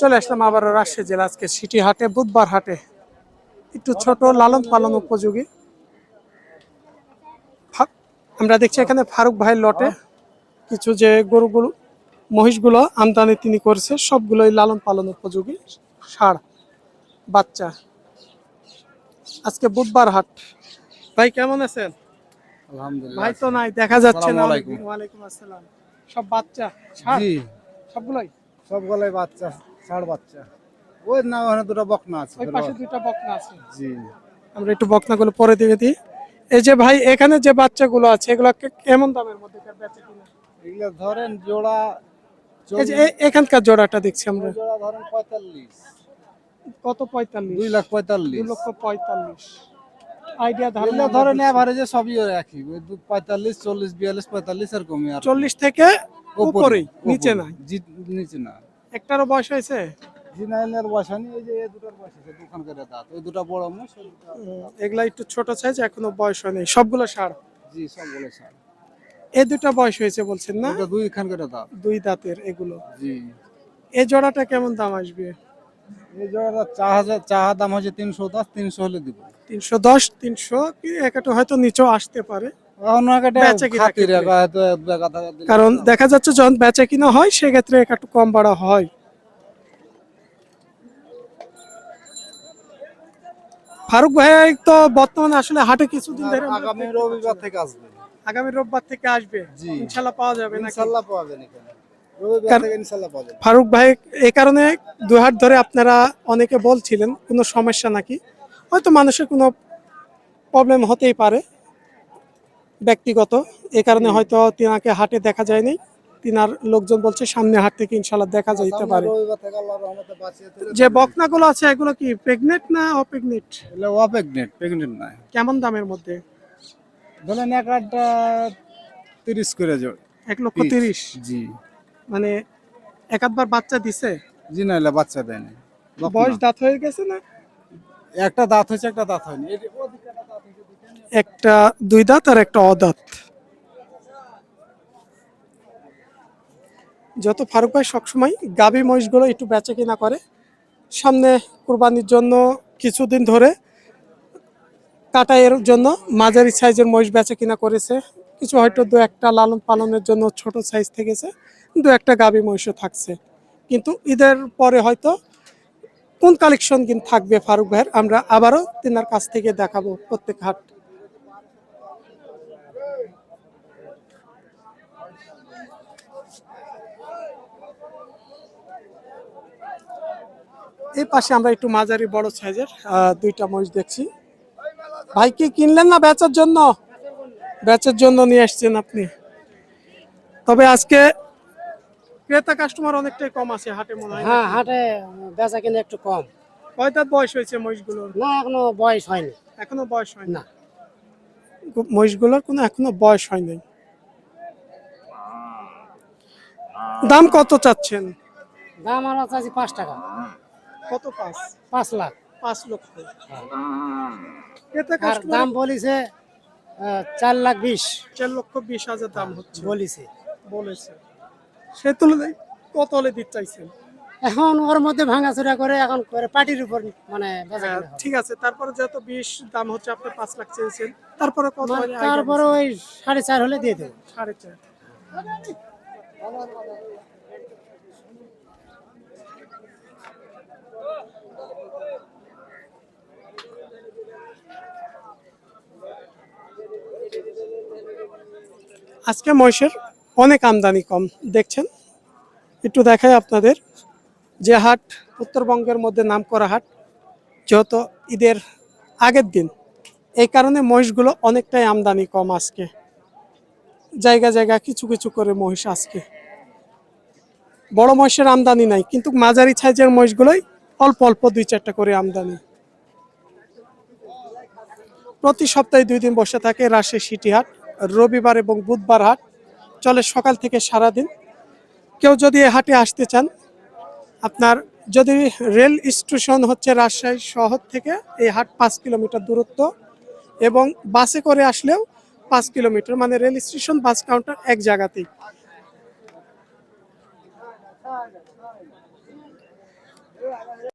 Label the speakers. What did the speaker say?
Speaker 1: চলে আসলাম আবার রাজশাহী জেলা আজকে সিটি হাটে, বুধবার হাটে। একটু ছোট লালন পালন উপযোগী আমরা দেখছি এখানে ফারুক ভাইয়ের লটে কিছু যে গরুগুলো মহিষগুলো আমদানি তিনি করছে সবগুলোই লালন পালন উপযোগী ষাঁড় বাচ্চা। আজকে বুধবার হাট। ভাই কেমন আছেন?
Speaker 2: আলহামদুলিল্লাহ।
Speaker 1: ভাই তো নাই, দেখা যাচ্ছে না।
Speaker 2: আসসালামু
Speaker 1: ওয়ালাইকুম আসসালাম। সব বাচ্চা ষাঁড়?
Speaker 2: জি,
Speaker 1: সবগুলোই?
Speaker 2: সবগুলাই বাচ্চা, ষাড় বাচ্চা। ওই না ওখানে দুটো বকনা আছে।
Speaker 1: ওই পাশে দুইটা বকনা আছে।
Speaker 2: জি,
Speaker 1: আমরা একটু বকনাগুলো পরে দিয়ে দিই। এই যে ভাই এখানে যে বাচ্চাগুলো আছে এগুলো কেমন দামের মধ্যে বেচে কিনা?
Speaker 2: এগুলো ধরেন জোড়া
Speaker 1: এই যে এখানকার জোড়াটা দেখছি আমরা,
Speaker 2: জোড়া ধরেন 45।
Speaker 1: কত? 45?
Speaker 2: 2,45,000।
Speaker 1: 2,45,000 আইডিয়া ধারণা
Speaker 2: এগুলো
Speaker 1: আমরা
Speaker 2: ধরেন
Speaker 1: দিচ্ছি।
Speaker 2: এভারেজে সবই একই, ওই 45, 40, 42, 45 এরকমই আর
Speaker 1: 40 থেকে উপরেই, নিচে
Speaker 2: উপরে।
Speaker 1: নাই?
Speaker 2: জি, নিচে না।
Speaker 1: একটারও বয়স হয়েছে?
Speaker 2: জিনাইলের বসানি এই যে এই দুটোর বয়স আছে, দুখান করে দাঁত, ওই দুটো বড় মোষ, ওই দুটো
Speaker 1: এগুলা একটু ছোট সাইজ, এখনো বয়স হয়নি। সবগুলো ষাঁড়?
Speaker 2: জি সবগুলো ষাড়।
Speaker 1: এই দুটো বয়স হয়েছে বলছেন না?
Speaker 2: ওটা দুইখান করে দাঁত।
Speaker 1: দুই দাঁতের এগুলো।
Speaker 2: জি,
Speaker 1: এই জোড়াটা কেমন দাম আসবে?
Speaker 2: এই জোড়াটা চা দাম হচ্ছে 310, 300 হলে দিব।
Speaker 1: 310, 300 কি একটা হয়তো নিচেও আসতে পারে বেচা কিনা ক্ষেত্রে। কারণ দেখা যাচ্ছে যখন বেচা কিনা হয় সেক্ষেত্রে একটু কম বাড়া হয়। ফারুক ভাই তো বর্তমানে আসলে হাটে কিছুদিন ধরে আমরা
Speaker 2: আগামী
Speaker 1: দেখতে পাচ্ছি
Speaker 2: রবিবার
Speaker 1: না।
Speaker 2: থেকে আসবে।
Speaker 1: আগামী রোববার থেকে আসবে,
Speaker 2: জি,
Speaker 1: ইনশাল্লাহ পাওয়া যাবে নাকি?
Speaker 2: ইনশাল্লাহ পাবেন এখানে, রবিবার থেকে ইনশাল্লাহ পাবেন।
Speaker 1: ফারুক ভাই এই কারণে দুই হাট ধরে আপনারা অনেকে বলছিলেন কোনো সমস্যা নাকি, হয়তো মানুষের কোনো প্রবলেম হতেই পারে ব্যক্তিগত, এই কারণে হয়তো তিনাকে হাটে দেখা যায়নি। তিনার লোকজন বলছে সামনে হাট থেকে ইনশাল্লাহ দেখা যাইতে
Speaker 2: সামনে
Speaker 1: পারে।
Speaker 2: রবিবার থেকে আল্লাহর রহমতে বাঁচিয়ে তুলে
Speaker 1: যে বকনাগুলো আছে এগুলো কি প্রেগনেন্ট না অপ্রেগনেন্ট?
Speaker 2: এগুলো অপ্রেগনেন্ট, প্রেগনেন্ট নয়।
Speaker 1: কেমন দামের মধ্যে?
Speaker 2: ধরেন এক আটটা 30 করে জোড়।
Speaker 1: 1,30,000?
Speaker 2: জি,
Speaker 1: মানে এক আধবার বাচ্চা দিছে?
Speaker 2: জি না, এগুলো বাচ্চা দেয়নি।
Speaker 1: বয়স দাঁত হয়ে গেছে না?
Speaker 2: একটা দাঁত হয়েছে, একটা দাঁত হয়নি।
Speaker 1: একটা দুই দাঁত আর একটা অদাঁত। যত ফারুক ভাই সবসময় গাভী মহিষগুলো একটু বেচা কিনা করে, সামনে কুরবানির জন্য কিছুদিন ধরে কাটাইয়ের জন্য মাঝারি সাইজের মহিষ বেচা কিনা করেছে। কিছু হয়তো দু একটা লালন পালনের জন্য ছোট সাইজ থেকেছে, দু একটা গাভী মহিষও থাকছে। কিন্তু ঈদের পরে হয়তো কোন কালেকশন কিন্তু থাকবে ফারুক ভাইয়ের, আমরা আবারও তিনার কাছ থেকে দেখাবো প্রত্যেক হাট। এই পাশে আমরা একটু মাঝারি বড় সাইজের দুইটা মহিষ দেখছি। ভাই কি কিনলেন না বেচার জন্য? বেচার জন্য নিয়ে আসছেন আপনি। তবে আজকে ক্রেতা কাস্টমার অনেকটাই কম আছে হাটে মনে হয়।
Speaker 3: হ্যাঁ,
Speaker 1: নাকি?
Speaker 3: হাটে বেচা কিনা একটু কম।
Speaker 1: কয় দাঁত বয়স হয়েছে মহিষগুলোর?
Speaker 3: না, এখনো বয়স হয়নি।
Speaker 1: এখনো বয়স হয়নি
Speaker 3: না।
Speaker 1: মহিষগুলোর, কোনো এখনো বয়স হয়নি। দাম কত চাচ্ছেন?
Speaker 3: দাম আমরা চাচ্ছি 5 টাকা।
Speaker 1: কত? 5?
Speaker 3: 5 লাখ।
Speaker 1: 5 লক্ষ। ক্রেতা
Speaker 3: আর
Speaker 1: কাস্টমার
Speaker 3: দাম বলিছে 4,20,000
Speaker 1: 4,20,000 দাম হচ্ছে
Speaker 3: বলিছে।
Speaker 1: বলেছে। সে তুলনায় কত হলে দিতে চাইছেন?
Speaker 3: এখন ওর মধ্যে ভাঙাচোরা করে এখন করে পার্টির উপর মানে বেচা কিনা হবে।
Speaker 1: ঠিক আছে, তারপরে যেহেতু 20 দাম হচ্ছে, আপনি 5 লাখ চেয়েছেন, তারপরে কত হলে আইডিয়া
Speaker 3: তারপরে
Speaker 1: দিচ্ছেন?
Speaker 3: ওই 4.5 হলে দিয়ে দেবো।
Speaker 1: 4.5। আজকে মহিষের অনেক আমদানি কম দেখছেন। একটু দেখাই আপনাদের, যে হাট উত্তরবঙ্গের মধ্যে নামকরা হাট, যেহেতু ঈদের আগের দিন, এই কারণে মহিষগুলো অনেকটাই আমদানি কম আজকে। জায়গা জায়গা কিছু কিছু করে মহিষ আজকে, বড় মহিষের আমদানি নাই, কিন্তু মাঝারি সাইজের মহিষগুলোই অল্প অল্প 2-4টা করে আমদানি। প্রতি সপ্তাহে 2 দিন বসে থাকে রাজশাহী সিটি হাট, রবিবার এবং বুধবার হাট চলে সকাল থেকে সারাদিন। কেউ যদি এই হাটে আসতে চান, আপনার যদি রেল স্টেশন হচ্ছে রাজশাহী শহর থেকে এই হাট 5 কিলোমিটার দূরত্ব, এবং বাসে করে আসলেও 5 কিলোমিটার, মানে রেল স্টেশন বাস কাউন্টার এক জায়গাতেই।